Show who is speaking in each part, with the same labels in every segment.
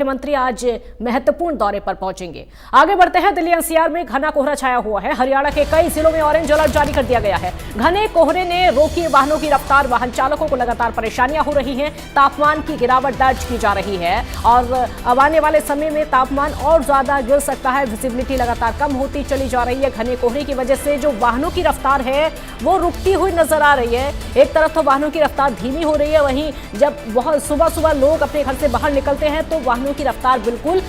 Speaker 1: मुख्यमंत्री आज महत्वपूर्ण दौरे पर पहुंचेंगे। आगे बढ़ते हैं, दिल्ली एनसीआर में घना कोहरा छाया हुआ है। हरियाणा के कई जिलों में ऑरेंज अलर्ट जारी कर दिया गया है। घने कोहरे ने रोकी वाहनों की रफ्तार, वाहन चालकों को लगातार परेशानियां हो रही हैं। तापमान की गिरावट दर्ज की जा रही है और अब आने वाले समय में तापमान और ज्यादा गिर सकता है। विजिबिलिटी लगातार कम होती चली जा रही है। घने कोहरे की वजह से जो वाहनों की रफ्तार है वो रुकती हुई नजर आ रही है। एक तरफ तो वाहनों की रफ्तार धीमी हो रही है, वहीं जब बहुत सुबह लोग अपने घर से बाहर निकलते हैं तो वाहनों की रफ्तार बिल्कुल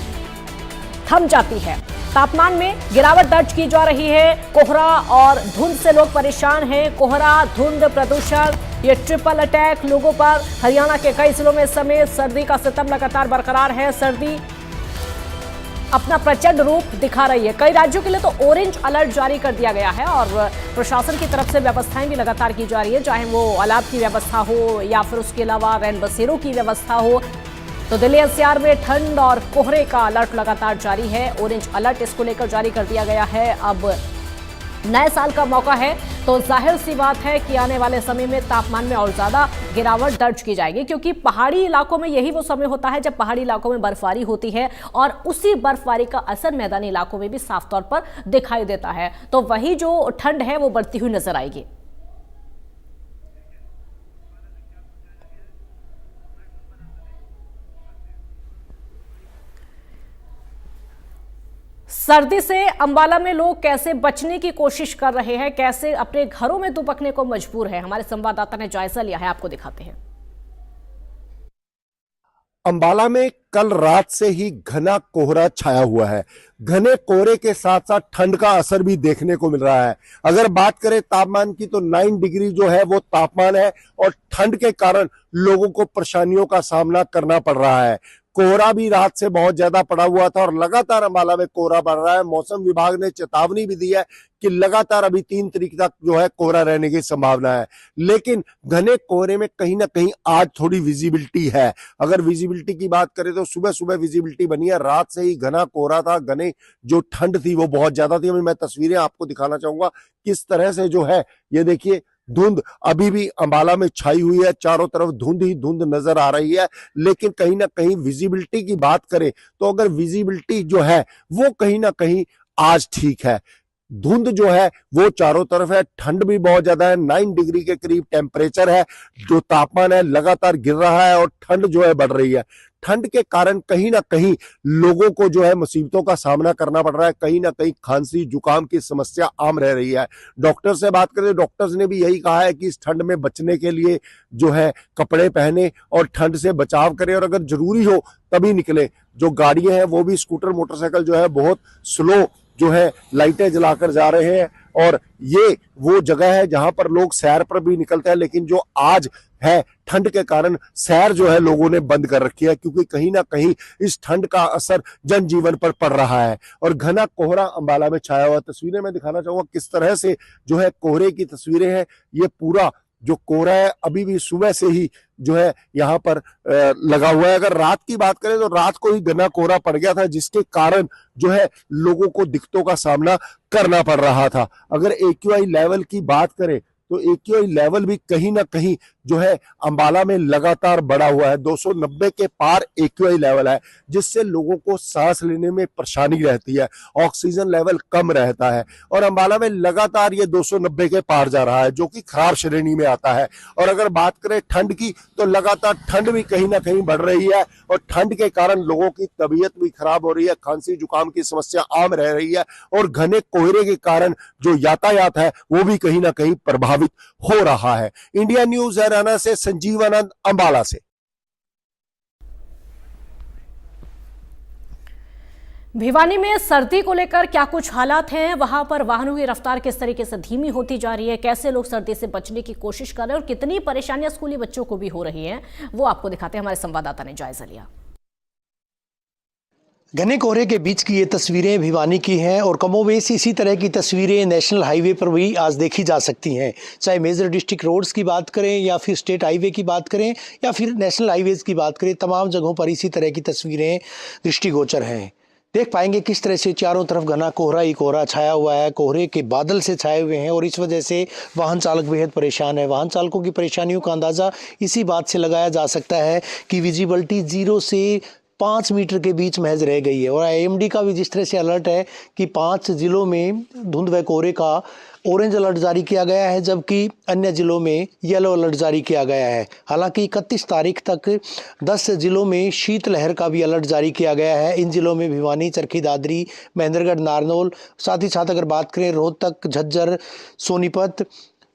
Speaker 1: थम जाती है। तापमान में गिरावट दर्ज की जा रही है। कोहरा और धुंध से लोग परेशान हैं। कोहरा, धुंध, प्रदूषण, ये ट्रिपल अटैक लोगों पर। हरियाणा के कई जिलों में इस समय सर्दी का सितम लगातार बरकरार है। सर्दी अपना प्रचंड रूप दिखा रही है। कई राज्यों के लिए तो ऑरेंज अलर्ट जारी कर दिया गया है और प्रशासन की तरफ से व्यवस्थाएं भी लगातार की जा रही है, चाहे वो अलाव की व्यवस्था हो या फिर उसके अलावा रैन बसेरों की व्यवस्था हो। तो दिल्ली एनसीआर में ठंड और कोहरे का अलर्ट लगातार जारी है। ऑरेंज अलर्ट इसको लेकर जारी कर दिया गया है। अब नए साल का मौका है तो जाहिर सी बात है कि आने वाले समय में तापमान में और ज्यादा गिरावट दर्ज की जाएगी, क्योंकि पहाड़ी इलाकों में यही वो समय होता है जब पहाड़ी इलाकों में बर्फबारी होती है और उसी बर्फबारी का असर मैदानी इलाकों में भी साफ तौर पर दिखाई देता है। तो वही जो ठंड है वो बढ़ती हुई नजर आएगी। सर्दी से अंबाला में लोग कैसे बचने की कोशिश कर रहे हैं, कैसे अपने घरों में दुबकने को मजबूर है, हमारे संवाददाता ने जायजा लिया है, आपको दिखाते हैं।
Speaker 2: अंबाला में कल रात से ही घना कोहरा छाया हुआ है। घने कोहरे के साथ साथ ठंड का असर भी देखने को मिल रहा है। अगर बात करें तापमान की तो 9 डिग्री जो है वो तापमान है और ठंड के कारण लोगों को परेशानियों का सामना करना पड़ रहा है। कोहरा भी रात से बहुत ज्यादा पड़ा हुआ था और लगातार अंबाला में कोहरा बढ़ रहा है। मौसम विभाग ने चेतावनी भी दी है कि लगातार अभी 3 तारीख तक जो है कोहरा रहने की संभावना है, लेकिन घने कोहरे में कहीं ना कहीं आज थोड़ी विजिबिलिटी है। अगर विजिबिलिटी की बात करें तो सुबह सुबह विजिबिलिटी बनी है, रात से ही घना कोहरा था, घने जो ठंड थी वो बहुत ज्यादा थी। अभी मैं तस्वीरें आपको दिखाना चाहूंगा किस तरह से जो है, ये देखिए धुंध अभी भी अंबाला में छाई हुई है, चारों तरफ धुंध ही धुंध नजर आ रही है। लेकिन कहीं ना कहीं विजिबिलिटी की बात करें तो अगर विजिबिलिटी जो है वो कहीं ना कहीं आज ठीक है। धुंध जो है वो चारों तरफ है, ठंड भी बहुत ज्यादा है, 9 डिग्री के करीब टेम्परेचर है, जो तापमान है लगातार गिर रहा है और ठंड जो है बढ़ रही है। ठंड के कारण कहीं ना कहीं लोगों को जो है मुसीबतों का सामना करना पड़ रहा है। कहीं ना कहीं खांसी जुकाम की समस्या आम रह रही है। डॉक्टर से बात करें, डॉक्टर्स ने भी यही कहा है कि इस ठंड में बचने के लिए जो है कपड़े पहने और ठंड से बचाव करें और अगर जरूरी हो तभी निकले। जो गाड़ियां हैं वो भी स्कूटर मोटरसाइकिल जो है बहुत स्लो जो है लाइटें जलाकर जा रहे हैं और ये वो जगह है जहां पर लोग सैर पर भी निकलते हैं, लेकिन जो आज है ठंड के कारण सैर जो है लोगों ने बंद कर रखी है, क्योंकि कहीं ना कहीं इस ठंड का असर जनजीवन पर पड़ रहा है। और घना कोहरा अंबाला में छाया हुआ, तस्वीरें मैं दिखाना चाहूंगा किस तरह से जो है कोहरे की तस्वीरें हैं। ये पूरा जो कोहरा है अभी भी सुबह से ही जो है यहाँ पर लगा हुआ है। अगर रात की बात करें तो रात को ही घना कोहरा पड़ गया था, जिसके कारण जो है लोगों को दिक्कतों का सामना करना पड़ रहा था। अगर एक्यूआई लेवल की बात करें तो एक्यूआई लेवल भी कहीं ना कहीं जो है अंबाला में लगातार बढ़ा हुआ है। 290 के पार एक्यूआई लेवल है, जिससे लोगों को सांस लेने में परेशानी रहती है, ऑक्सीजन लेवल कम रहता है और अंबाला में लगातार ये 290 के पार जा रहा है, जो कि खराब श्रेणी में आता है। और अगर बात करें ठंड की तो लगातार ठंड भी कहीं ना कहीं बढ़ रही है और ठंड के कारण लोगों की तबीयत भी खराब हो रही है, खांसी जुकाम की समस्या आम रह रही है और घने कोहरे के कारण जो यातायात है वो भी कहीं ना कहीं प्रभावित हो रहा है। इंडिया न्यूज हरियाणा से संजीव आनंद, अंबाला से।
Speaker 1: भिवानी में सर्दी को लेकर क्या कुछ हालात हैं, वहां पर वाहनों की रफ्तार किस तरीके से धीमी होती जा रही है, कैसे लोग सर्दी से बचने की कोशिश कर रहे हैं और कितनी परेशानियां स्कूली बच्चों को भी हो रही हैं, वो आपको दिखाते हैं। हमारे संवाददाता ने जायजा लिया।
Speaker 3: घने कोहरे के बीच की ये तस्वीरें भिवानी की हैं और कमोबेश इसी तरह की तस्वीरें नेशनल हाईवे पर भी आज देखी जा सकती हैं। चाहे मेजर डिस्ट्रिक्ट रोड्स की बात करें या फिर स्टेट हाईवे की बात करें या फिर नेशनल हाईवेज की बात करें, तमाम जगहों पर इसी तरह की तस्वीरें दृष्टिगोचर हैं। देख पाएंगे किस तरह से चारों तरफ घना कोहरा ही कोहरा छाया हुआ है, कोहरे के बादल से छाए हुए हैं और इस वजह से वाहन चालक बेहद परेशान है। वाहन चालकों की परेशानियों का अंदाज़ा इसी बात से लगाया जा सकता है कि विजिबिलिटी 0 से 5 मीटर के बीच महज रह गई है। और आईएमडी का भी जिस तरह से अलर्ट है कि 5 जिलों में धुंध व कोहरे का ऑरेंज अलर्ट जारी किया गया है, जबकि अन्य जिलों में येलो अलर्ट जारी किया गया है। हालांकि 31 तारीख तक 10 जिलों में शीतलहर का भी अलर्ट जारी किया गया है। इन जिलों में भिवानी, चरखी दादरी, महेंद्रगढ़, नारनौल, साथ ही साथ अगर बात करें रोहतक, झज्जर, सोनीपत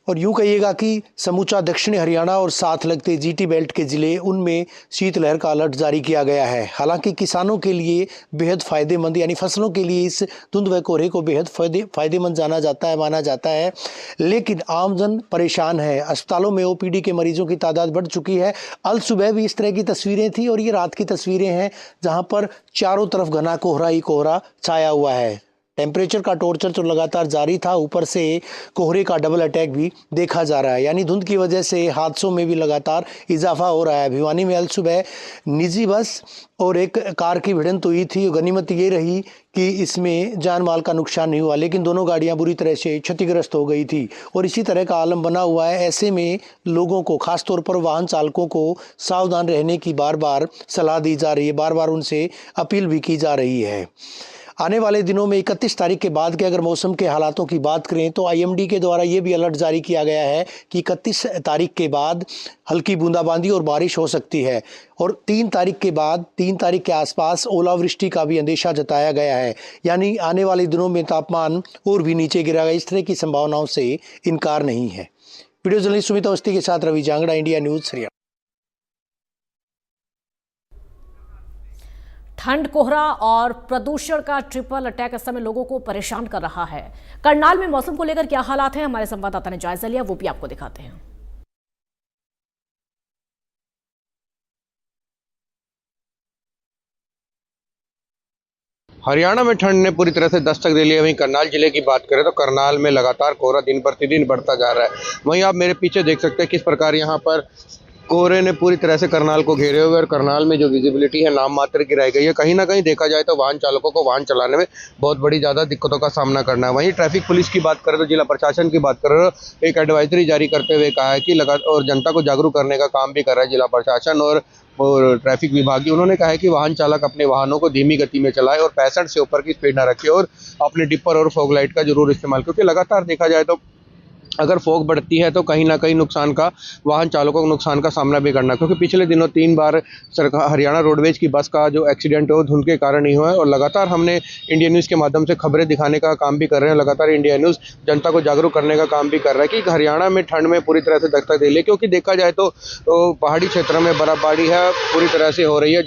Speaker 3: और यूं कहिएगा कि समूचा दक्षिणी हरियाणा और साथ लगते जीटी बेल्ट के जिले, उनमें शीतलहर का अलर्ट जारी किया गया है। हालांकि किसानों के लिए बेहद फायदेमंद, यानी फसलों के लिए इस धुंध व कोहरे को बेहद फायदेमंद माना जाता है, लेकिन आमजन परेशान है। अस्पतालों में ओपीडी के मरीजों की तादाद बढ़ चुकी है। अल सुबह भी इस तरह की तस्वीरें थी और ये रात की तस्वीरें हैं जहां पर चारों तरफ घना कोहरा ही कोहरा छाया हुआ है। टेम्परेचर का टॉर्चर तो लगातार जारी था, ऊपर से कोहरे का डबल अटैक भी देखा जा रहा है, यानी धुंध की वजह से हादसों में भी लगातार इजाफा हो रहा है। भिवानी में अल सुबह निजी बस और एक कार की भिड़ंत हुई थी। गनीमत ये रही कि इसमें जान माल का नुकसान नहीं हुआ, लेकिन दोनों गाड़ियां बुरी तरह से क्षतिग्रस्त हो गई थी और इसी तरह का आलम बना हुआ है। ऐसे में लोगों को, खासतौर पर वाहन चालकों को सावधान रहने की बार बार सलाह दी जा रही है, बार बार उनसे अपील भी की जा रही है। आने वाले दिनों में 31 तारीख के बाद के अगर मौसम के हालातों की बात करें तो आईएमडी के द्वारा ये भी अलर्ट जारी किया गया है कि 31 तारीख के बाद हल्की बूंदाबांदी और बारिश हो सकती है और 3 तारीख के बाद, 3 तारीख के आसपास ओलावृष्टि का भी अंदेशा जताया गया है, यानी आने वाले दिनों में तापमान और भी नीचे गिरेगा। इस तरह की संभावनाओं से इनकार नहीं है। वीडियो जर्नलिस्ट सुमित अवस्थी के साथ रवि जांगड़ा, इंडिया न्यूज, हरियाणा।
Speaker 1: ठंड, कोहरा और प्रदूषण का ट्रिपल अटैक इस समय लोगों को परेशान कर रहा है। करनाल में मौसम को लेकर क्या हालात हैं, हमारे संवाददाता ने जायजा लिया, वो भी आपको दिखाते हैं।
Speaker 4: हरियाणा में ठंड ने पूरी तरह से दस्तक दे लिया। वहीं करनाल जिले की बात करें तो करनाल में लगातार कोहरा दिन प्रतिदिन बढ़ता जा रहा है। वहीं आप मेरे पीछे देख सकते हैं किस प्रकार यहाँ पर कोहरे ने पूरी तरह से करनाल को घेरे हुए और करनाल में जो विजिबिलिटी है नाम मात्र की रह गई है। कहीं ना कहीं देखा जाए तो वाहन चालकों को वाहन चलाने में बहुत बड़ी ज़्यादा दिक्कतों का सामना करना है। वहीं ट्रैफिक पुलिस की बात करें तो जिला प्रशासन की बात करें तो एक एडवाइजरी जारी करते हुए कहा है कि और जनता को जागरूक करने का काम भी कर रहा है जिला प्रशासन और ट्रैफिक विभाग की। उन्होंने कहा है कि वाहन चालक अपने वाहनों को धीमी गति में चलाए और 65 से ऊपर की स्पीड न रखे और अपने डिपर और फॉग लाइट का जरूर इस्तेमाल, क्योंकि लगातार देखा जाए तो अगर फॉग बढ़ती है तो कहीं ना कहीं नुकसान का, वाहन चालकों को नुकसान का सामना भी करना, क्योंकि पिछले दिनों 3 बार सरकार हरियाणा रोडवेज की बस का जो एक्सीडेंट है वो धुंध के कारण ही हुआ है। और लगातार हमने इंडिया न्यूज़ के माध्यम से खबरें दिखाने का काम भी कर रहे हैं। लगातार इंडिया न्यूज़ जनता को जागरूक करने का काम भी कर रहा है कि हरियाणा में ठंड में पूरी तरह से दस्तक दे ले, क्योंकि देखा जाए तो पहाड़ी क्षेत्र में बर्फबारी है पूरी तरह से हो रही है,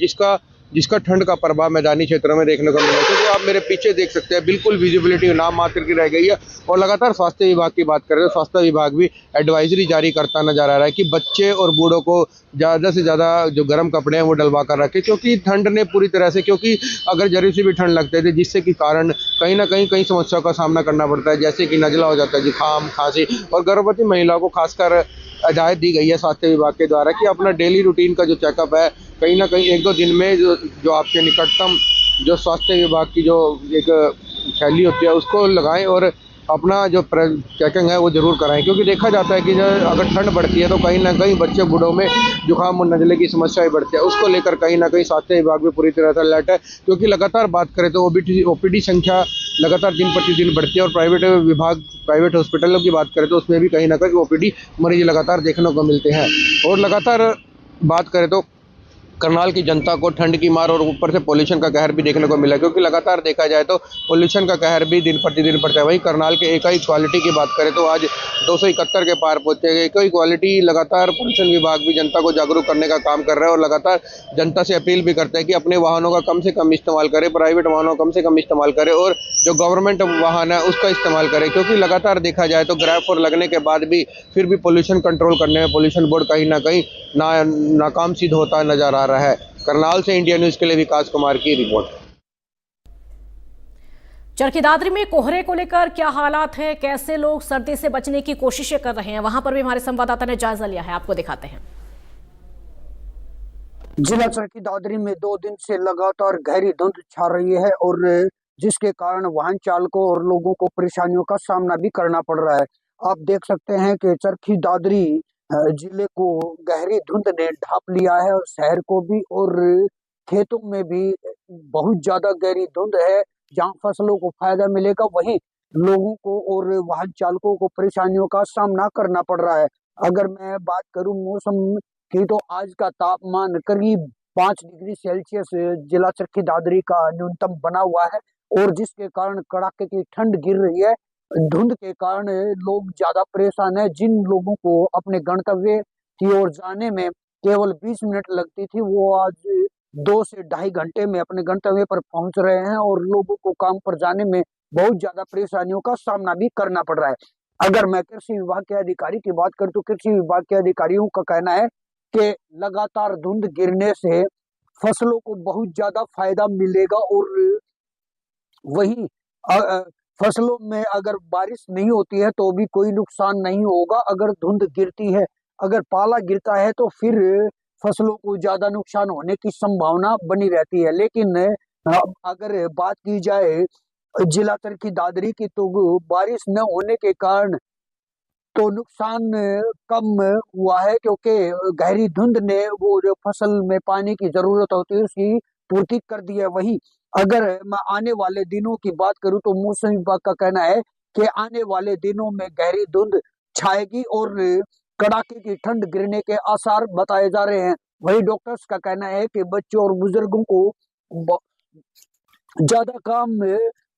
Speaker 4: जिसका ठंड का प्रभाव मैदानी क्षेत्रों में देखने को मिला है। क्योंकि आप मेरे पीछे देख सकते हैं बिल्कुल विजिबिलिटी नाम मात्र की रह गई है। और लगातार स्वास्थ्य विभाग की बात करें तो स्वास्थ्य विभाग भी एडवाइजरी जारी करता नजर आ रहा है कि बच्चे और बूढ़ों को ज़्यादा से ज़्यादा जो गर्म कपड़े हैं वो डलवा कर रखें, क्योंकि ठंड ने पूरी तरह से, क्योंकि अगर जरी सी भी ठंड लगती है जिससे कि कारण कहीं ना कहीं कई समस्याओं का सामना करना पड़ता है, जैसे कि नज़ला हो जाता है, जुकाम, खांसी। और गर्भवती महिलाओं को खासकर हिदायत दी गई है स्वास्थ्य विभाग के द्वारा कि अपना डेली रूटीन का जो चेकअप है कहीं ना कहीं 1-2 दिन में जो आपके निकटतम जो स्वास्थ्य विभाग की जो एक शैली होती है उसको लगाएं और अपना जो चेकिंग है वो जरूर कराएं, क्योंकि देखा जाता है कि अगर ठंड बढ़ती है तो कहीं ना कहीं बच्चे बूढ़ों में जुकाम और नज़ले की समस्याएं बढ़ती है। उसको लेकर कहीं ना कहीं स्वास्थ्य विभाग भी पूरी तरह से अलर्ट है, क्योंकि लगातार बात करें तो ओपीडी संख्या लगातार दिन प्रतिदिन बढ़ती है। और प्राइवेट हॉस्पिटलों की बात करें तो उसमें भी कहीं ना कहीं ओपीडी मरीज लगातार देखने को मिलते हैं। और लगातार बात करें तो करनाल की जनता को ठंड की मार और ऊपर से पोल्यूशन का कहर भी देखने को मिला, क्योंकि लगातार देखा जाए तो पोल्यूशन का कहर भी दिन प्रतिदिन बढ़ता है। वहीं करनाल के एकाई क्वालिटी की बात करें तो आज 271 के पार पहुंचे गए। एकाई क्वालिटी लगातार पोल्यूशन विभाग भी जनता को जागरूक करने का काम कर रहा है और लगातार जनता से अपील भी करता है कि अपने वाहनों का कम से कम इस्तेमाल करें, प्राइवेट वाहनों का कम से कम इस्तेमाल करें और जो गवर्नमेंट वाहन है उसका इस्तेमाल करें, क्योंकि लगातार देखा जाए तो ग्रैफ और लगने के बाद भी फिर भी पोल्यूशन कंट्रोल करने में पोल्यूशन बोर्ड कहीं ना कहीं नाकाम सिद्ध होता नजर आ रहा है। करनाल से इंडिया न्यूज के लिए विकास कुमार की रिपोर्ट।
Speaker 1: चरखी दादरी में कोहरे को लेकर क्या हालात हैं, कैसे लोग सर्दी से बचने की कोशिशें कर रहे हैं, वहां पर भी हमारे संवाददाता ने जायजा लिया है, आपको दिखाते हैं।
Speaker 5: जिला चरखी दादरी में 2 दिन से लगातार गहरी धुंध छा रही है और जिसके कारण वाहन चालकों और लोगों को परेशानियों का सामना भी करना पड़ रहा है। आप देख सकते हैं कि चरखी दादरी जिले को गहरी धुंध ने ढांप लिया है और शहर को भी, और खेतों में भी बहुत ज्यादा गहरी धुंध है। जहां फसलों को फायदा मिलेगा वहीं लोगों को और वाहन चालकों को परेशानियों का सामना करना पड़ रहा है। अगर मैं बात करूं मौसम की तो आज का तापमान करीब 5 डिग्री सेल्सियस जिला चरखी दादरी का न्यूनतम बना हुआ है और जिसके कारण कड़ाके की ठंड गिर रही है। धुंध के कारण लोग ज्यादा परेशान है। जिन लोगों को अपने गंतव्य की ओर जाने में केवल 20 मिनट लगती थी वो आज 2 से ढाई घंटे में अपने गंतव्य पर पहुंच रहे हैं और लोगों को काम पर जाने में बहुत ज्यादा परेशानियों का सामना भी करना पड़ रहा है। अगर मैं कृषि विभाग के अधिकारी की बात करूं तो कृषि विभाग के अधिकारियों का कहना है कि लगातार धुंध गिरने से फसलों को बहुत ज्यादा फायदा मिलेगा और वही फसलों में अगर बारिश नहीं होती है तो भी कोई नुकसान नहीं होगा। अगर धुंध गिरती है, अगर पाला गिरता है तो फिर फसलों को ज्यादा नुकसान होने की संभावना बनी रहती है। लेकिन अगर बात की जाए जिला चरखी दादरी की तो बारिश न होने के कारण तो नुकसान कम हुआ है क्योंकि गहरी धुंध ने वो जो फसल में पानी की जरूरत होती है उसकी पूर्ति कर दी है। वही अगर मैं आने वाले दिनों की बात करूं तो मौसम विभाग का कहना है कि आने वाले दिनों में गहरी धुंध छाएगी और कड़ाके की ठंड गिरने के आसार बताए जा रहे हैं। वही डॉक्टर्स का कहना है कि बच्चों और बुजुर्गों को ज्यादा काम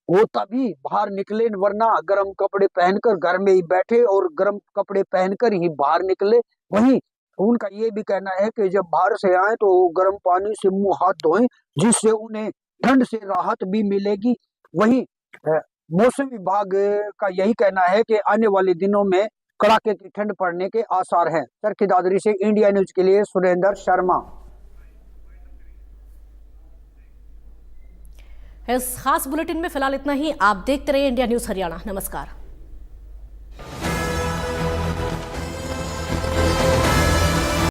Speaker 5: वो तभी बाहर निकले वरना गर्म कपड़े पहनकर घर में ही बैठे और गर्म कपड़े पहनकर ही बाहर निकले। वहीं उनका ये भी कहना है कि जब बाहर से आए तो गर्म पानी से मुंह हाथ धोएं जिससे उन्हें ठंड से राहत भी मिलेगी। वहीं मौसम विभाग का यही कहना है कि आने वाले दिनों में कड़ाके की ठंड पड़ने के आसार हैं। चरखी दादरी से इंडिया न्यूज के लिए सुरेंद्र शर्मा।
Speaker 1: इस खास बुलेटिन में फिलहाल इतना ही। आप देखते रहिए इंडिया न्यूज हरियाणा। नमस्कार।